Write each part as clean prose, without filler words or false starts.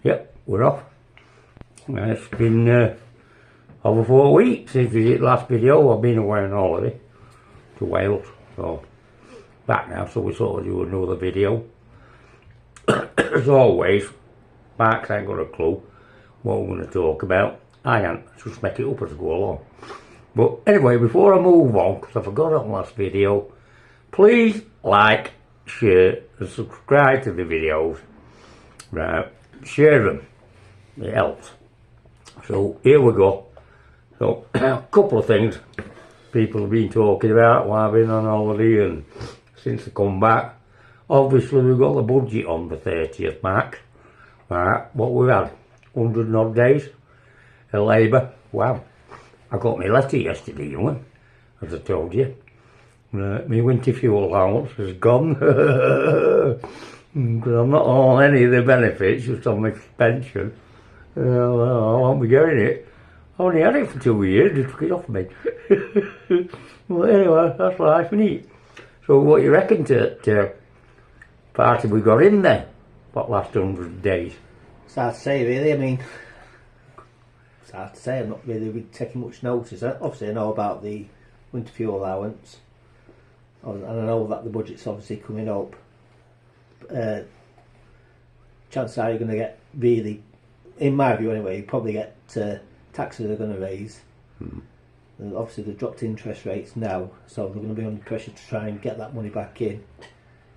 Yep, we're off. It's been over 4 weeks since we did last video. I've been away on holiday to Wales, so back now, so we sort of do another video. As always, Mark's ain't got a clue what we're going to talk about. I ain't, just make it up as I go along. But anyway, before I move on, because I forgot on last video, please like, share and subscribe to the videos. Right, share them, it helps. So here we go. So a couple of things people have been talking about while I've been on holiday and since I come back. Obviously we've got the budget on the 30th March. Right, what we've had, 100 and odd days of Labour. Wow, I got my letter yesterday, you know, as I told you. My winter fuel allowance has gone. Because I'm not on any of the benefits, just on my pension. I won't be getting it. I only had it for 2 years, they took it off me. Well, anyway, that's life, isn't it? So what you reckon to party we got in there, what last 100 days? It's hard to say, really. I mean, it's hard to say. I'm not really taking much notice. Obviously, I know about the winter fuel allowance, and I know that the budget's obviously coming up. Chances are you're going to get really, in my view anyway, you probably get taxes are going to raise. Obviously they've dropped interest rates now, so they're going to be under pressure to try and get that money back in,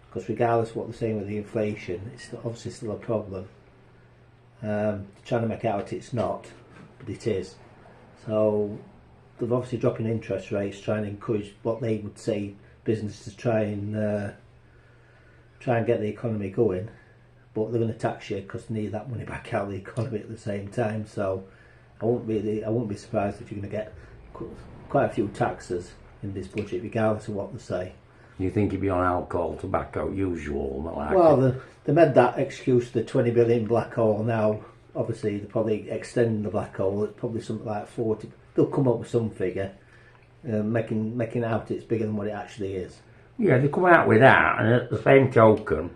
because regardless of what they're saying with the inflation, it's obviously still a problem. Trying to make out it's not, but it is. So they're obviously dropping interest rates, trying to encourage what they would say businesses to try and get the economy going, but they're going to tax you because they need that money back out of the economy at the same time. So I won't be surprised if you're going to get quite a few taxes in this budget, regardless of what they say. You think you'd be on alcohol, tobacco, usual, not like well, they made that excuse the 20 billion black hole. Now, obviously, they're probably extending the black hole. It's probably something like 40. They'll come up with some figure, making out it's bigger than what it actually is. Yeah, they come out with that, and at the same token,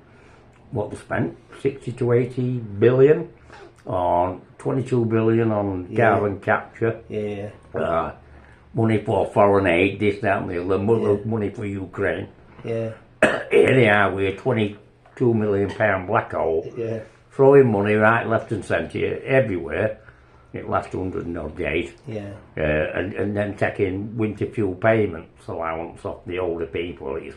what they spent, 60 to 80 billion on 22 billion on carbon capture. Yeah. Money for foreign aid, this, that, and the other, money for Ukraine. Yeah. Here they are with a £22 million black hole, throwing money right, left, and centre everywhere. It lasts 100 and odd days. Yeah. And then taking winter fuel payments allowance off the older people. It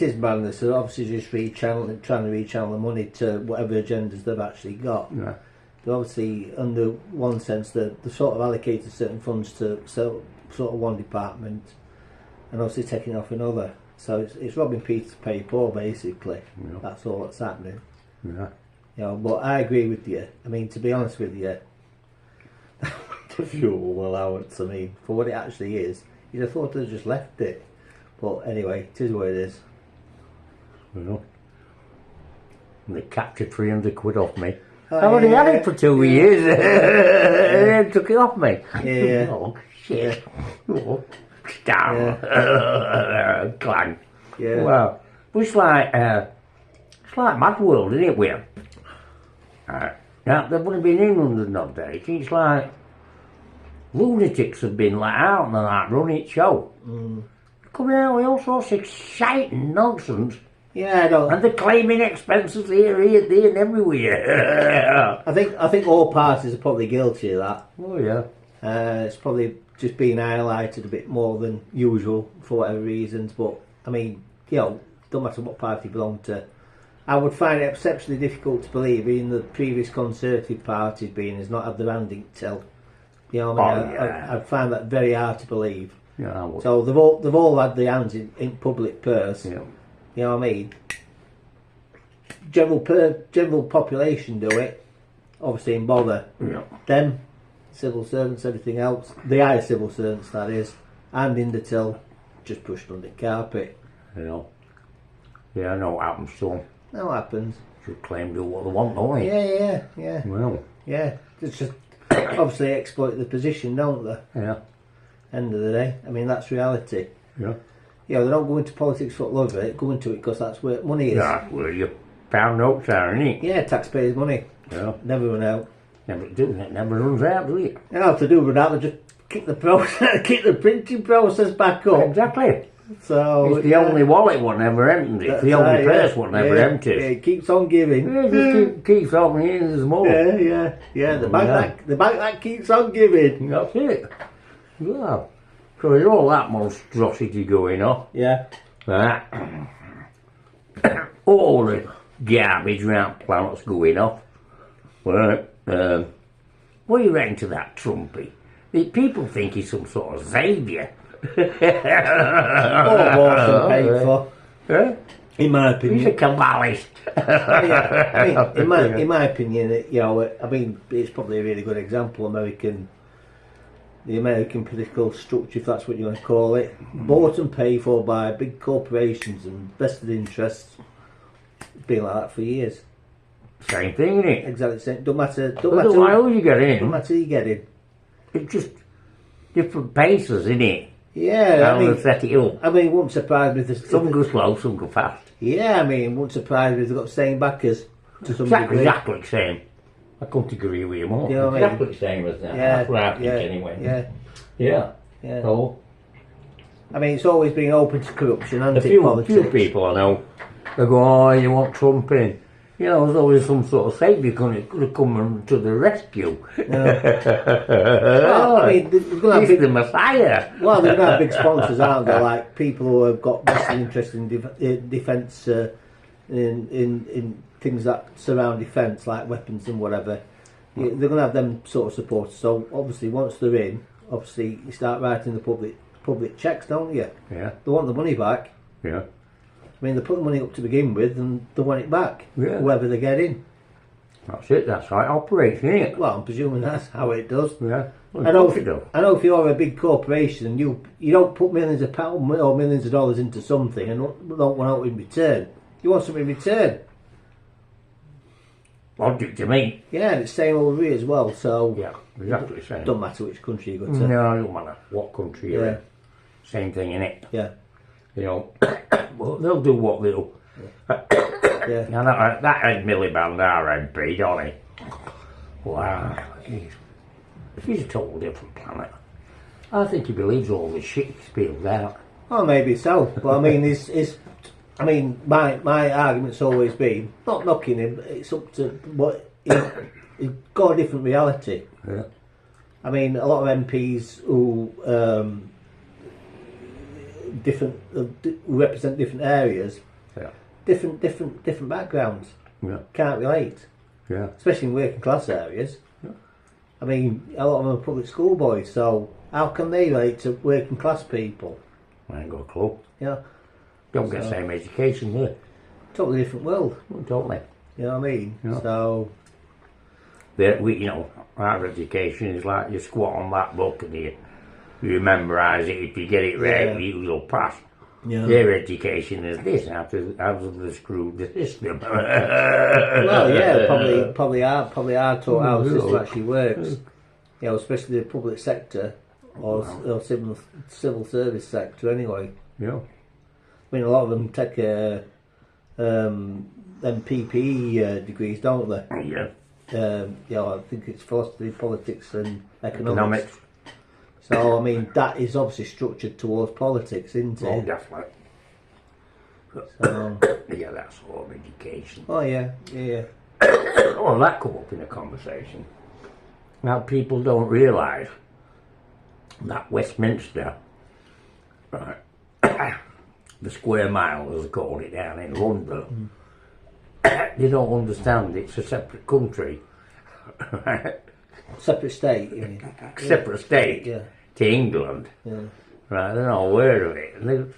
is madness. So obviously just trying to rechannel the money to whatever agendas they've actually got. Yeah. But obviously, under one sense, they sort of allocated certain funds to sort of one department, and obviously taking off another. So it's robbing Peter to pay Paul, basically. Yeah. That's all that's happening. Yeah. You know, but I agree with you. I mean, to be honest with you, the fuel allowance, I mean, for what it actually is, you'd have thought they'd just left it. But anyway, it is what it is. Well, they captured 300 quid off me. I've only had it for 2 years. They took it off me. Yeah. Oh, shit. Oh, damn. Clang. Yeah. Well, it's like Mad World, isn't it, Will? Now, they've only been in 100 and odd days. It's like lunatics have been let out and that running show. Coming out with all sorts of exciting nonsense. Yeah, I don't. And they're claiming expenses here, there, and everywhere. I think all parties are probably guilty of that. Oh yeah. It's probably just being highlighted a bit more than usual for whatever reasons. But I mean, you know, don't matter what party you belong to. I would find it exceptionally difficult to believe even the previous Conservative parties being has not had their hand in till. You know what I mean? I'd find that very hard to believe. Yeah, I would. So they've all had their hands in public purse. Yeah. You know what I mean? General population do it, obviously in bother. Yeah. Them, civil servants, everything else, the higher civil servants that is, and in the till, just pushed under the carpet. You know. Yeah, I know what happens to them. That happens. Should claim do what they want, don't they? Yeah. Well. Yeah, it's just obviously exploit the position, don't they? Yeah. End of the day, I mean that's reality. Yeah. You know, they don't go into politics for the love of it, go into it because that's where money is. Yeah, will you? pound notes are, isn't it? Yeah, taxpayers' money. Yeah. Never run out. It never runs out, do it? You know, if they do run out, they just keep the process, keep the printing process back up. Exactly. So It's the only wallet one never empties. It's the only purse one never empties. Yeah, it keeps on giving. Yeah, just keeps on getting there's more. Yeah. The bank that keeps on giving. That's it. Yeah. So there's all that monstrosity going on. Yeah. Right. All the garbage around planets going off. Right. What do you reckon to that Trumpy? People think he's some sort of saviour. All bought and paid for. Yeah? In my He's a opinion. cabalist. Yeah. I mean, in my opinion, you know, I mean, it's probably a really good example. The American political structure, if that's what you want to call it, bought and paid for by big corporations and vested interests. It's been like that for years. Same thing, isn't it? Exactly the same. Don't matter Who you get in, who you get in. it's just different paces, isn't it? Yeah, How they set it up. I mean, it wouldn't surprise me if Some go slow, some go fast. yeah, I mean, it wouldn't surprise me if they've got same backers to some degree. Exactly the same. I couldn't agree with you more. You know what I mean? Exactly the same as that. Yeah, That's what I think yeah, anyway. Yeah, Yeah. yeah. So, I mean, it's always been open to corruption, a hasn't it, few politics? people I know, they go, oh, you want Trump in. You know, there's always some sort of saviour could have come to the rescue. Well, I mean, there's going to He's have the big, Messiah. well, they're going to have big sponsors, aren't they? Like people who have got vested interest in defence, in things that surround defence, like weapons and whatever. They're going to have them sort of supporters. So obviously, once they're in, obviously you start writing the public checks, don't you? Yeah, They want the money back. yeah. I mean, they put the money up to begin with, and they want it back, Yeah. whoever they get in. That's it, that's how it operates, isn't it? Well, I'm presuming that's how it does. Yeah. Well, I know, of course it does. I know if you're a big corporation and you don't put millions of pounds or millions of dollars into something and don't want out in return. You want something in return. Logic to me. Yeah, and it's same over here as well. So Yeah, exactly the same. don't matter which country you go to. No, it don't matter what country you're Yeah. in. Same thing, innit? Yeah, You know, well, they'll do what they'll do. yeah. Now that Ed Miliband, our MP, don't he? Wow, he's a total different planet. I think he believes all this shit he spills out. Well, maybe so. But I mean, I mean, my argument's always been not knocking him. But it's up to what he's got a different reality. Yeah. I mean, a lot of MPs who represent different areas, Yeah. different backgrounds, Yeah. can't relate, Yeah. especially in working class areas. Yeah. I mean, a lot of them are public school boys, so how can they relate to working class people? I ain't got a clue. You know, Don't get the same education there, totally different world. don't they? You know what I mean? Yeah. So You know, our education is like you squat on that book and you memorise it. If you get it right, Yeah. you'll pass. yeah. Their education is this, how to screw the system. Well, yeah, probably are taught how the system Yeah. actually works. You know, especially the public sector or civil service sector. Anyway, Yeah. I mean, a lot of them take them PPE degrees, don't they? Yeah. You know, I think it's philosophy, politics, and economics. Economics. So, I mean, that is obviously structured towards politics, isn't Oh, it? definitely. So, Yeah, that sort of education. oh yeah, yeah. Well, that come up in a conversation. Now, people don't realise that Westminster, right, the square mile, as they call it down in London, they don't understand it's a separate country, right? Separate state, you mean? Separate state Yeah, to England, yeah. right? They're not aware of it. And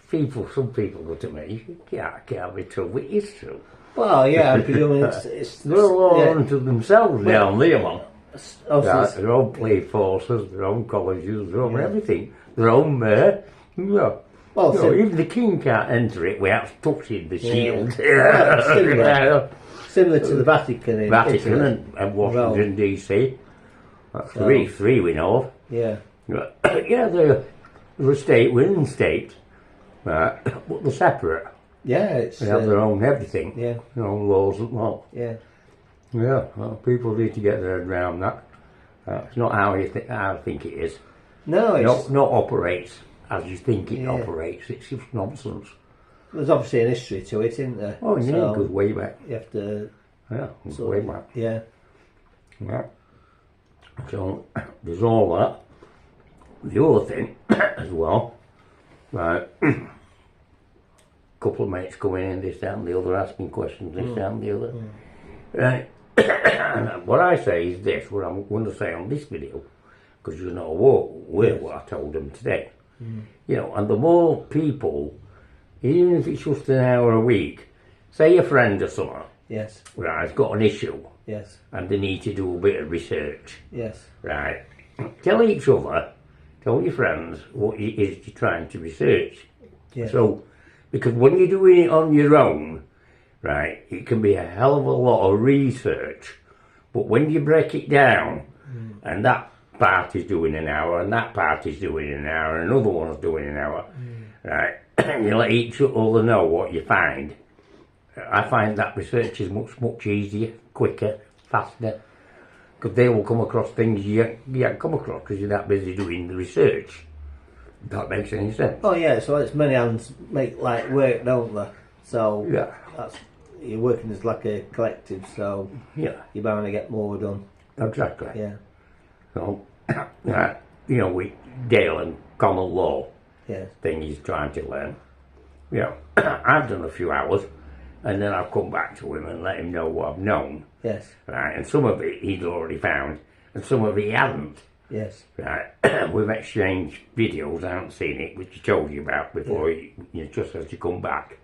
some people go to me, can't be true, it is true. Well, yeah, I'm presuming it's They're all yeah, unto themselves down there, man. obviously, Their own police forces, their own colleges, their own everything, their own mayor. Yeah. well, No, even the king can't enter it without touching the shield. Well, similar to the Vatican in Vatican Italy. and Washington DC. That's three we know of. Yeah, Yeah, they're a state within state, but they're separate. Yeah, it's They have their own everything. yeah, Their own laws and what. yeah, Yeah, well, people need to get their head around that. It's not how how I think it is. no, it's Not operates as you think it Yeah. operates. It's just nonsense. there's obviously an history to it, isn't there? Oh, yeah, So it goes way back. you have to Yeah, it goes sort way of- back. yeah, Yeah. So there's all that. The other thing as well, right? Couple of mates coming in, this, that, and the other, asking questions, this, that, and the other. Right. And what I say is this: what I'm going to say on this video, because you know what I told them today. You know, and the more people, even if it's just an hour a week, say a friend or someone, yes, right, has got an issue yes, and they need to do a bit of research. yes, Right. Tell each other, tell your friends what it is you're trying to research. yes, So, because when you're doing it on your own, right, it can be a hell of a lot of research. But when you break it down, and that party's doing an hour, and that party's doing an hour, and another one's doing an hour, right, and you let each other know what you find, I find that research is much easier, quicker, faster. Because they will come across things you haven't come across because you're that busy doing the research. If that makes any sense. Oh yeah, so it's many hands make light work, don't they? So Yeah, that's you're working as like a collective, so yeah, you're bound to get more done. exactly. Yeah, So, you know, with Dale and common law yes, thing he's trying to learn, you know, I've done a few hours and then I've come back to him and let him know what I've known, yes, right? And some of it he'd already found and some of it he hadn't, yes, right? We've exchanged videos, I haven't seen it, which I told you about before, you just as you come back.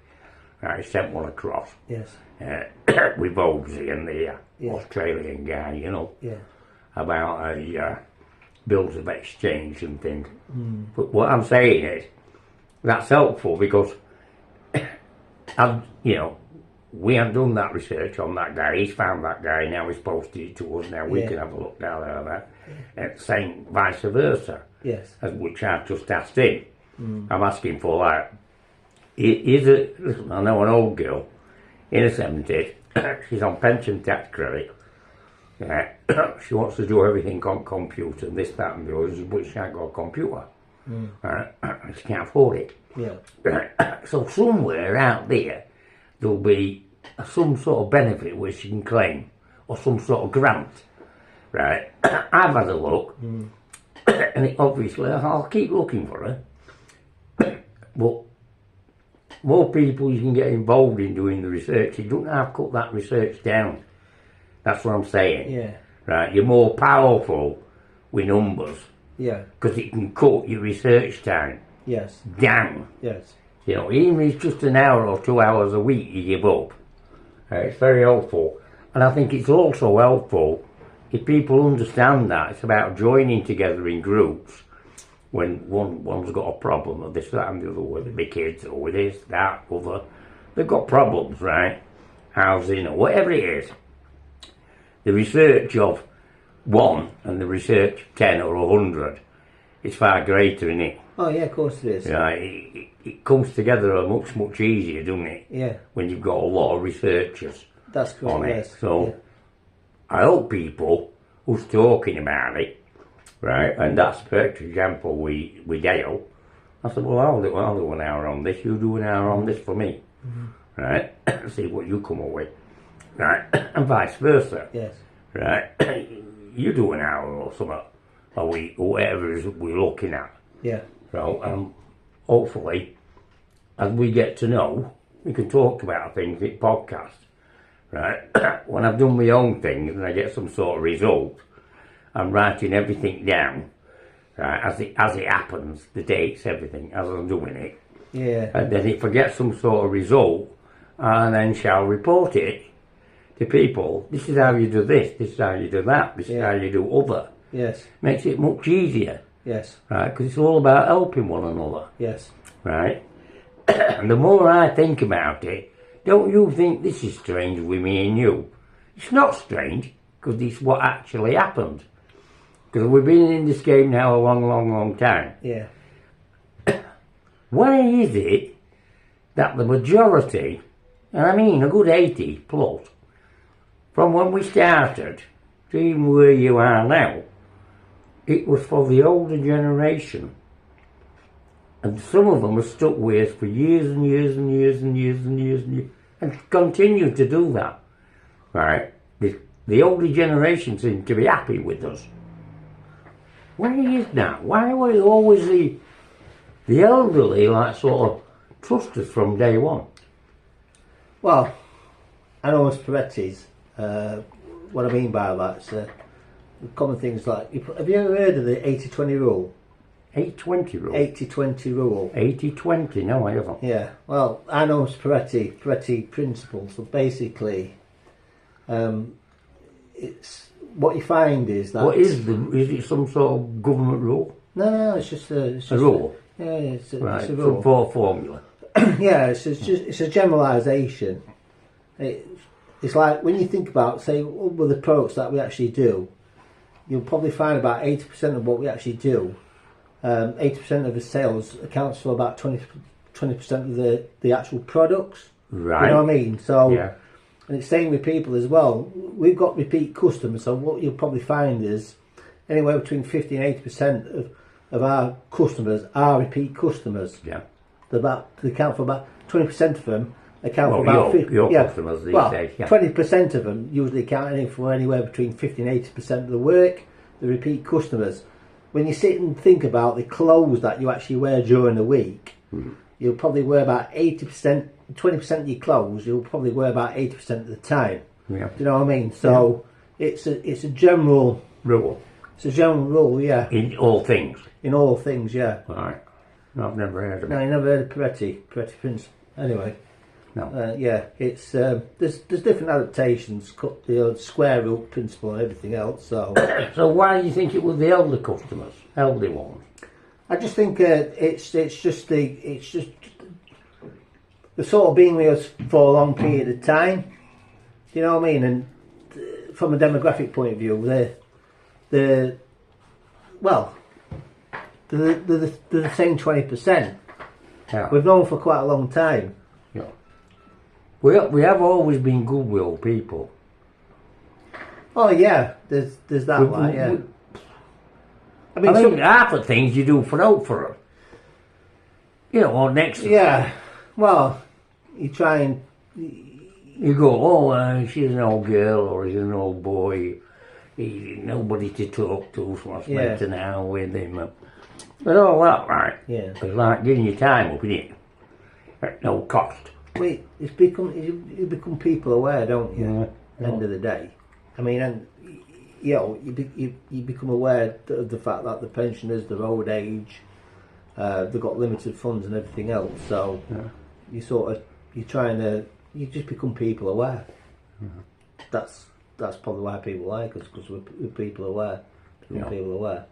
I sent one across yes, with Obsy and the Yeah. Australian guy, you know, yeah, about bills of exchange and things. But what I'm saying is, that's helpful because, you know, we have done that research on that guy. He's found that guy, now he's posted it to us. Now we Yeah. can have a look down at that. And same vice versa, yes, which I've just asked him. I'm asking for like, listen, I know an old girl in her 70s, she's on pension tax credit. She wants to do everything on computer, this, that, and the others, but she ain't got a computer. She can't afford it. yeah, So somewhere out there, there'll be some sort of benefit which you can claim, or some sort of grant. Right? I've had a look, and obviously I'll keep looking for her. But more people you can get involved in doing the research, you don't have to cut that research down. That's what I'm saying. yeah, Right? You're more powerful with numbers yeah, because it can cut your research time yes, down. yes, You know, even if it's just an hour or 2 hours a week you give up. It's very helpful. And I think it's also helpful if people understand that. It's about joining together in groups when one's got a problem or this, that and the other, whether it be kids or with this, that, other. They've got problems, right? Housing or whatever it is. The research of one and the research of 10 or 100 is far greater, isn't it? oh yeah, of course it is. Yeah, it comes together much easier, doesn't it? Yeah, When you've got a lot of researchers that's correct. on it. Yes, So I hope people who's talking about it, right, and that's a perfect example with Dale. I said, well, I'll do an hour on this, you do an hour on this for me. Right? See what you come up with. Right? And vice versa. yes, Right? You do an hour or something a week, or whatever it is we're looking at. yeah, So, hopefully, as we get to know, we can talk about things in podcast, right? When I've done my own things and I get some sort of result, I'm writing everything down, right? As it happens, the dates, everything, as I'm doing it. yeah, And then if I get some sort of result, I then shall report it to people. This is how you do this is how you do that, this is how you do other. yes, Makes it much easier, yes, right? Because it's all about helping one another. yes, Right? And the more I think about it, don't you think this is strange with me and you? It's not strange, because it's what actually happened. Because we've been in this game now a long time. yeah, Why is it that the majority, and I mean a good 80 plus, from when we started to even where you are now, it was for the older generation. And some of them have stuck with us for years and years and years and years and years and years, and continue to do that. Right? The older generation seem to be happy with us. Why is that? Why were it always the elderly like sort of trust us from day one? Well, I know it's Peretti's. What I mean by that's common things like, have you ever heard of the 80-20 rule? 80-20 rule? 80-20 rule. 80-20, no I haven't. Yeah, well, I know it's Peretti principle. So basically, it's what you find is that... What is it some sort of government rule? No, it's just a rule? It's a Right, rule. for formula. Yeah, it's a generalisation. It's like when you think about, say, with the products that we actually do, you'll probably find about 80% of what we actually do, 80% of the sales accounts for about 20% of the actual products. Right. You know what I mean? So, yeah. And it's same with people as well. We've got repeat customers, so what you'll probably find is anywhere between 50 and 80% of our customers are repeat customers. Yeah. They account for about 20% of them. Account for Well, about your customers these days. Yeah. 20% of them usually account for anywhere between 50 and 80% of the work. The repeat customers. When you sit and think about the clothes that you actually wear during the week, you'll probably wear about 80%, 20% of your clothes. You'll probably wear about 80% of the time. Yeah. Do you know what I mean? So it's a general Rule. It's a general rule, yeah. In all things. In all things, yeah. Right. I've never heard of it. No, you never heard of Peretti Prince. Anyway. No. Yeah, it's there's different adaptations, the square root principle and everything else. So, So why do you think it was the elder customers, elderly ones? I just think it's just the sort of being with us for a long period of time. Do you know what I mean? And from a demographic point of view, they're the same 20%. Yeah. We've known for quite a long time. Yeah. We have always been goodwill people. Oh yeah, there's that like yeah. I mean, half the things you do for out for her. You know, or next to Yeah, well, you try and... You go, she's an old girl or she's an old boy. He's nobody to talk to, so I spent an hour with him. But all that, right? Yeah. It's like giving your time up, isn't it? At no cost. Wait, you become people aware, don't you? Yeah. End of the day. I mean, and you know, you become aware of the fact that the pensioners, their old age, they've got limited funds and everything else. So you just become people aware. Mm-hmm. That's probably why people like us, because we're people aware. People aware.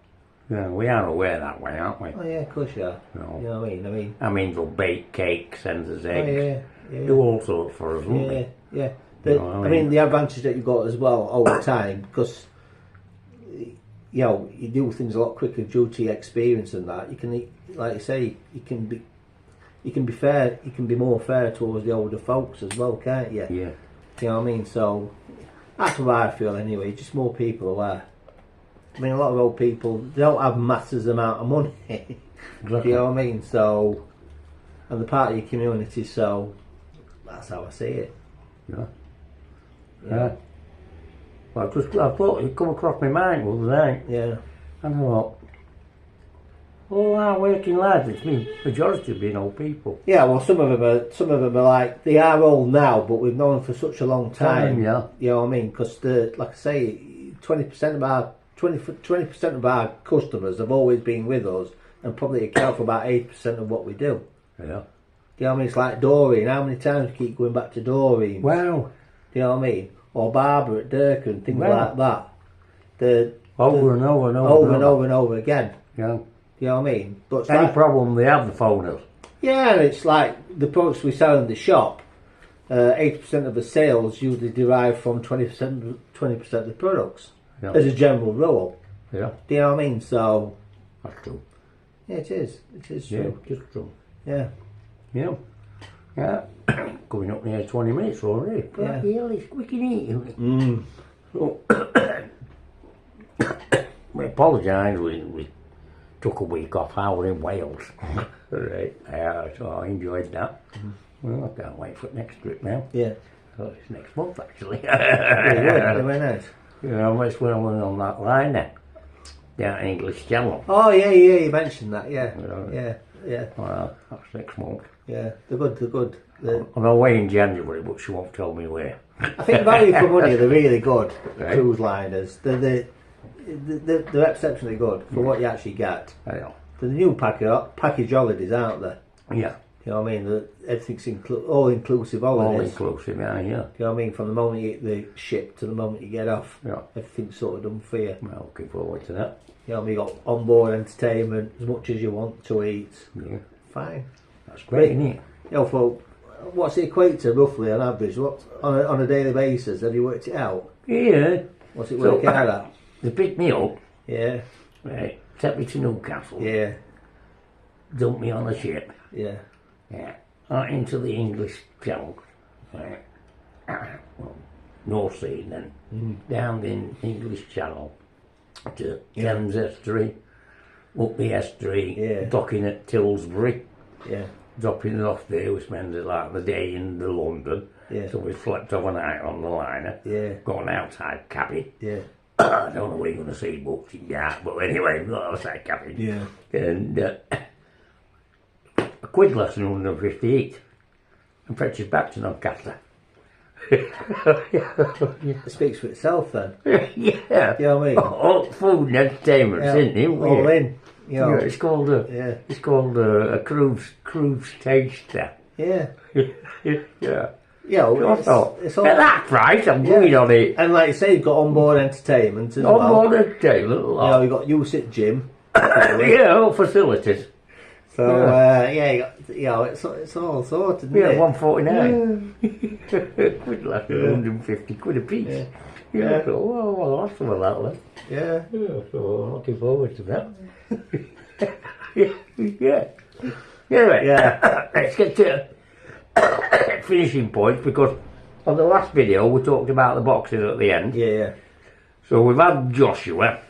Yeah, we are aware that way, aren't we? Oh yeah, of course you are. No. You know what I mean? I mean, they'll bake cakes, send us eggs, Yeah. do all sorts for us, won't they? Yeah. I mean, The advantage that you've got as well over time, because you know you do things a lot quicker due to your experience and that. You can, like you say, you can be fair. You can be more fair towards the older folks as well, can't you? Yeah. You know what I mean? So that's what I feel anyway. Just more people aware. I mean, a lot of old people, they don't have massive amount of money. Exactly. You know what I mean? So, and they're part of your community, so that's how I see it. Yeah. Well, I thought it come across my mind the other night. Yeah. I thought, all our working lads, it's been majority have been old people. Yeah, well, some of them are like, they are old now, but we've known them for such a long time. Yeah. You know what I mean? Because like I say, 20% of our customers have always been with us, and probably account for about 80% of what we do. Yeah. Do you know what I mean? It's like Doreen. How many times do you keep going back to Doreen? Wow. Do you know what I mean? Or Barbara at Durkin, things like that. Over and over and over again. Yeah. Do you know what I mean? But it's Any like, problem they have, the phone us. yeah, and it's like the products we sell in the shop. 80% of the sales usually derive from 20% of the products. Yeah. As a general rule. Yeah. Do you know what I mean? So That's true. yeah, it is. It is Yeah, true. just true. Yeah. Yeah. Yeah. Coming up near 20 minutes already. Bloody hell, it's quick and eating. So, we apologise, we took a week off. I was in Wales. Right. So I enjoyed that. Well, I can't wait for the next trip now. Yeah. Oh, it's next month actually. Very nice. You know, that's when I went on that liner down English Channel. Oh yeah, you mentioned that. Yeah, Yeah. yeah. Well, that's next month. Yeah, they're good. I'm away in January, but she won't tell me where. I think value for money, they're really good. Right. Cruise liners, they're exceptionally good for what you actually get. I know. The new package holidays, aren't there? Yeah. You know what I mean? Everything's all inclusive holidays. All inclusive, yeah. You know what I mean? From the moment you get the ship to the moment you get off, Yeah. everything's sort of done for you. Well, looking forward to that. You know what I mean? You got onboard entertainment as much as you want to eat. Yeah. Fine. That's great, isn't it? You know, for what's it equate to roughly on average? What on a daily basis? Have you worked it out? Yeah. What's it work out at? They picked me up, Yeah, right, took me to Newcastle, yeah, dumped me on a ship, yeah, yeah, out into the English Channel, right, well, North Sea then, down the English Channel to Thames Estuary, up the estuary, Yeah. docking at Tilbury, yeah, dropping it off there. We spent like the day in the London, Yeah. so we slept overnight on the liner, yeah, gone outside cabin. yeah, I don't know where you're going to see books in that, but anyway, we've got outside cabin. yeah. And a quid less than 158 and fetches back to Doncaster. It speaks for itself then. Yeah. You know what I mean? All food and entertainment, Yeah, isn't it? all in. You know. Yeah, it's called a cruise taster. Yeah. Yeah. Yeah. So I thought, It's all. at that price, I'm going on it. And like you say, you've got onboard entertainment as well. On board entertainment, You know, you've got USIT gym. yeah, all facilities. So you know, it's all sorted. Isn't Yeah, it? 149. Quid less than 150 quid a piece. Yeah. Yeah, so, well, that's some of that then. Yeah. Yeah, so I'm looking forward to that. yeah. Anyway, Yeah. let's get to finishing points because on the last video we talked about the boxes at the end. Yeah. Yeah. So we've had Joshua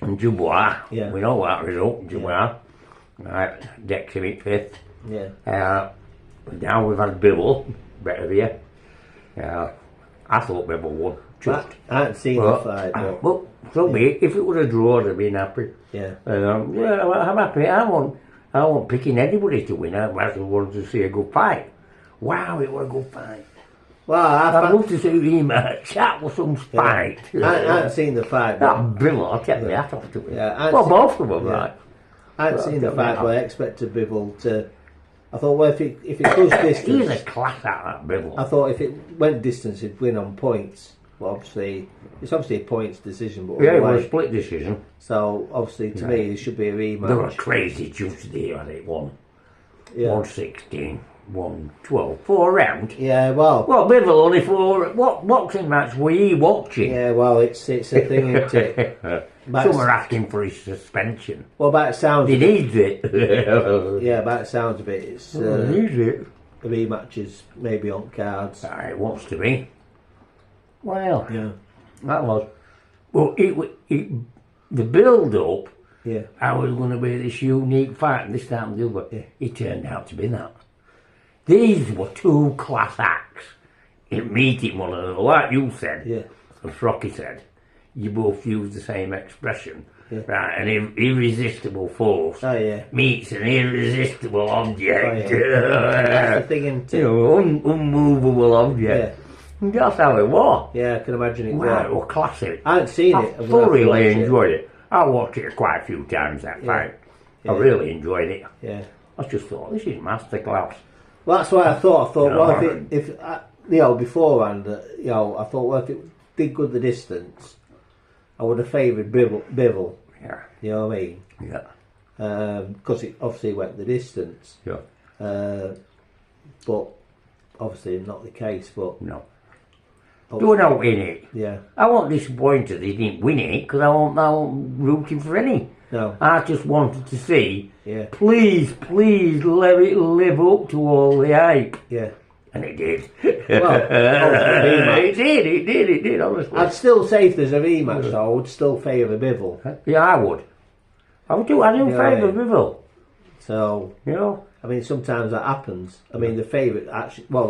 and Dubois. Yeah. We know that result, Dubois. Right, Dex him at 5th. Yeah. Now we've had Bibble, better here. I thought Bibble won. Just. I haven't seen the fight, but Well, so be it. If it was a draw, I'd been happy. yeah. Yeah, I'm happy. I won't picking anybody to win. I just wanted to see a good fight. Wow, it was a good fight. Well, I'd love to see him chat with some spite. I haven't seen the fight, but That Bibble, I'll take my hat off to him. Yeah, Well, both of them, yeah. right? I hadn't seen the Well, fight, but I expected Bivol to. I thought, well, if it goes He's a distance, class at that Bibble. I thought if it went distance, he'd win on points. Well, obviously, it's obviously a points decision, but Yeah, it otherwise- was a split decision. so obviously to me, it should be a There were rematch. crazy juice there at it. One, Yeah, 116, 112, 4 rounds. yeah. Well, Well, Bibble only 4. What boxing match were you watching? yeah. Well, it's a thing, isn't it? Some are asking for his suspension. Well, by the sounds, He of it, needs it. yeah, by the sounds of it, it's He needs it. the rematches maybe on cards. It wants to be. Well, Yeah, that was. Well, the build-up, yeah, I was going to be this unique fight, and this time the other. Yeah. It turned out to be that. These were two class acts in meeting one another. Like you said, yeah, as Rocky said, you both use the same expression. Yeah. Right, an irresistible force oh yeah. meets an irresistible object. That's the thing, isn't You it? know, unmovable object. And that's how it was. Yeah, I can imagine it. Wow, it Well, was classic. I haven't seen I it. I'm gonna have to watch thoroughly it. enjoyed it. I watched it quite a few times, that fight. Yeah. I really enjoyed it. Yeah. I just thought, this is masterclass. Well, that's what I thought. I thought, Yeah, well, alright. if you know, beforehand, I thought, well, if it did good the distance, I would have favoured Bivol. Yeah, You know what I mean? yeah, Because it obviously went the distance. yeah. But obviously not the case. But No. Do not win it. yeah, I wasn't disappointed he didn't win it because I wasn't rooting for any. No. I just wanted to see, Yeah. please let it live up to all the hype. Yeah. And it did. Well, it did, honestly. I'd still say if there's a rematch, though, I would still favour Bivol. Yeah, I would. I do Yeah. favour Bivol. So, You know? I mean, sometimes that happens. I mean, the favourite actually, you I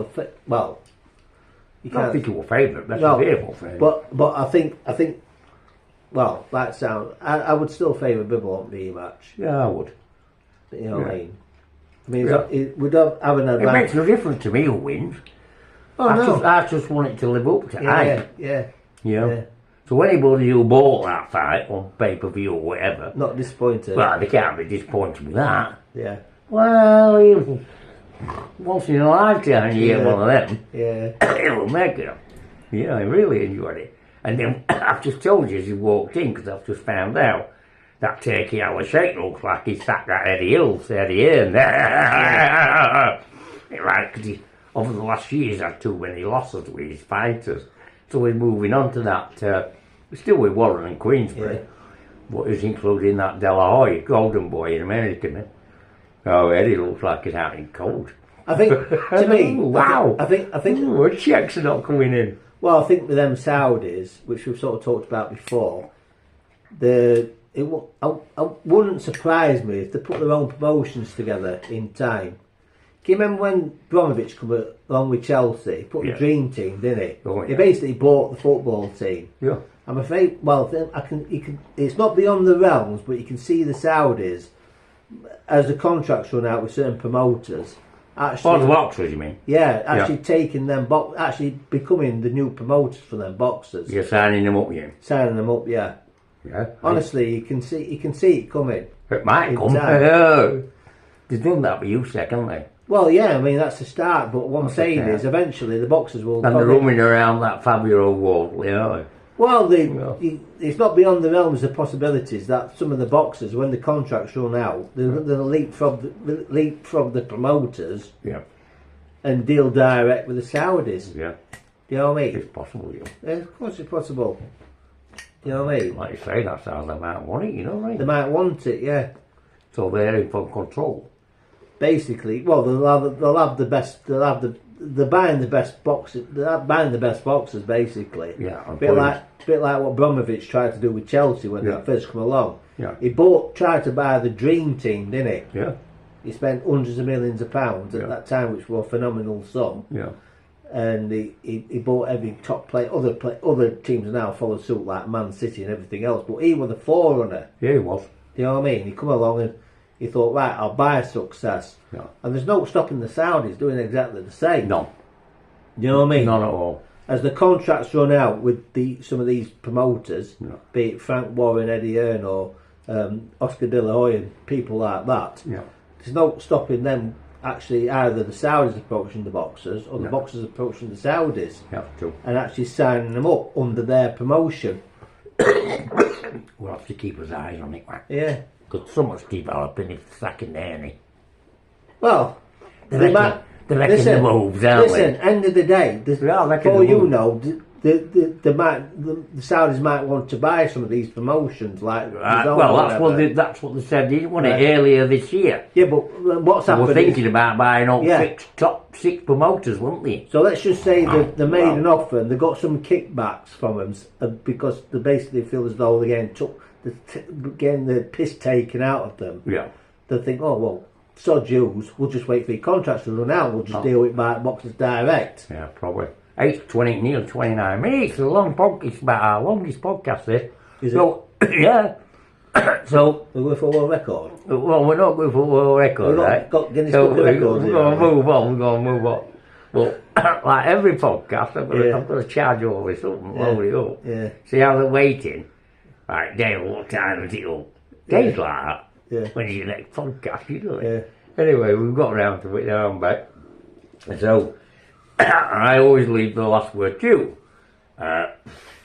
don't think it will favourite, that's No, a Bivol favourite. but I think, well, that sound. I would still favour Bivol on the rematch. Yeah, I would. You know what I Yeah. mean? I mean, Yeah. it would have an It advantage. makes no difference to me who wins. Oh no! I just want it to live up to Yeah, hype. yeah. You know? Yeah. So anybody who bought that fight on pay-per-view or whatever, Not disappointed. well, they can't be disappointed with that. Yeah, Well, once in a lifetime you get Yeah. one of them, yeah, it'll make it. Yeah, I really enjoyed it. And then I've just told you as you walked in, because I've just found out that Turkey Al Sheikh looks like he sacked that Eddie Hearn. Right, because over the last year he's had too many losses with his fighters. So we're moving on to that, still with Warren and Queensbury, Yeah. but he's including that De La Hoya, Golden Boy in America, man. Oh, Eddie looks like he's out in cold. I think to me, Wow. I think. Ooh, our checks are not coming in. Well, I think with them Saudis, which we've sort of talked about before, I wouldn't surprise me if they put their own promotions together in time. Can you remember when Bromovich came along with Chelsea? He put Yeah. the dream team, didn't he? Oh, yeah. He basically bought the football team. Yeah. I'm afraid. Well, then it's not beyond the realms, but you can see the Saudis as the contracts run out with certain promoters. Actually, Oh, the boxers, you mean? yeah, actually taking them, actually becoming the new promoters for them boxers, You're signing them up, you? signing them up. Yeah, Yeah. honestly, you can see it coming. It might in come. time. They've done that with you, haven't they? Well, yeah, I mean that's the start. But what I'm saying okay. is, eventually the boxers will. And they're probably- roaming around that Fabio wall, you know. Well, Yeah. it's not beyond the realms of possibilities that some of the boxers, when the contracts run out, they'll leapfrog the promoters Yeah. and deal direct with the Saudis. Yeah. Do you know what I mean? It's possible, you. Yeah, of course it's possible. Do you know what I mean? Like you say, that's how they might want it, you know what I They mean? might want it, yeah. So they're in full control. Basically, well, they'll have the best. They're buying the best boxers. They're buying the best boxers, basically. Yeah. and Bit putting- like what Bromovich tried to do with Chelsea when Yeah. they first come along. Yeah. He tried to buy the dream team, didn't he? Yeah. He spent hundreds of millions of pounds at Yeah. that time, which were a phenomenal sum. Yeah. And he bought every top player. Other teams now follow suit, like Man City and everything else. But he was the forerunner. Yeah, he was. Do you know what I mean? He come along and he thought, right, I'll buy success. Yeah. And there's no stopping the Saudis doing exactly the same. No. Do you know what I mean? None at all. As the contracts run out with some of these promoters, Yeah. be it Frank Warren, Eddie Hearn, or Oscar De La Hoya, and people like that, Yeah. there's no stopping them actually either the Saudis approaching the boxers or the Yeah. boxers approaching the Saudis You have to. and actually signing them up under their promotion. We'll have to keep his eyes on it, man. Yeah. Because someone's developing if sacking Ernie. Well, They're making listen, the moves, aren't listen, end of the day, Yeah, making for the you moves. know, the Saudis might want to buy some of these promotions, like DAZN Well, or that's whatever. what they said, didn't it, Right. earlier this year? Yeah, but what's They were happened? thinking about buying all Yeah. top six promoters, weren't they? So let's just say that they made Wow. an offer and they got some kickbacks from them because they basically feel as though they're getting the piss taken out of them. Yeah. They think, oh well, so Jews, we'll just wait for your contracts to run out. We'll just Oh. deal with boxers direct. Yeah, probably. 29 minutes. It's a long podcast. It's about our longest podcast, this. Is So, yeah. So, We're going for a world record. well, we're not going for world record, We've right? got Guinness So Book of Records we're here, going to haven't we? move on. We're going to move on. Well, like every podcast, Yeah. I've got to charge over something, Yeah. load it up. Yeah, See how they're waiting. Right, Dale, what time is it up? Days like that. yeah, When's your next podcast, you know? yeah. Anyway, we've got round to it now, mate. So, I always leave the last word to you.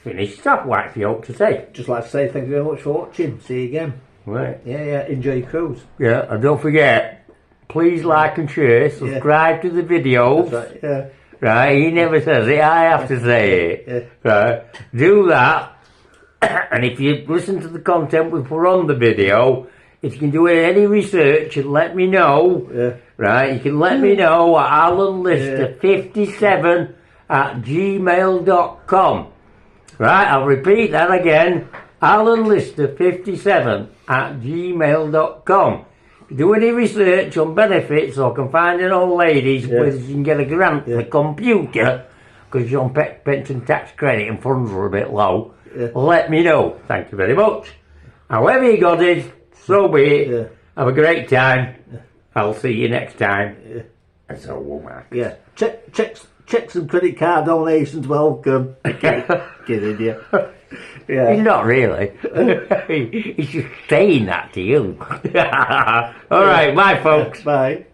Finished stuff, what for you to say. Just like to say thank you very much for watching. See you again. Right. Yeah. Enjoy your cruise. Yeah, and don't forget, please like and share, subscribe to the videos. That's right. Yeah. Right, he never says it, I have to say it. Yeah. Right, do that. And if you listen to the content we put on the video, if you can do any research and let me know, right, you can let me know at alanlister57 at gmail.com. Right, I'll repeat that again, alanlister57 at gmail.com. If you do any research on benefits or can find an old lady whether you can get a grant for the computer because you're on pension tax credit and funds are a bit low, let me know. Thank you very much. However you got it, so be it. Have a great time. I'll see you next time. That's all, Womack. Yeah. Checks and credit card donations welcome. Kidding you. Yeah. He's not really. He's just saying that to you. All right, bye, folks. Bye.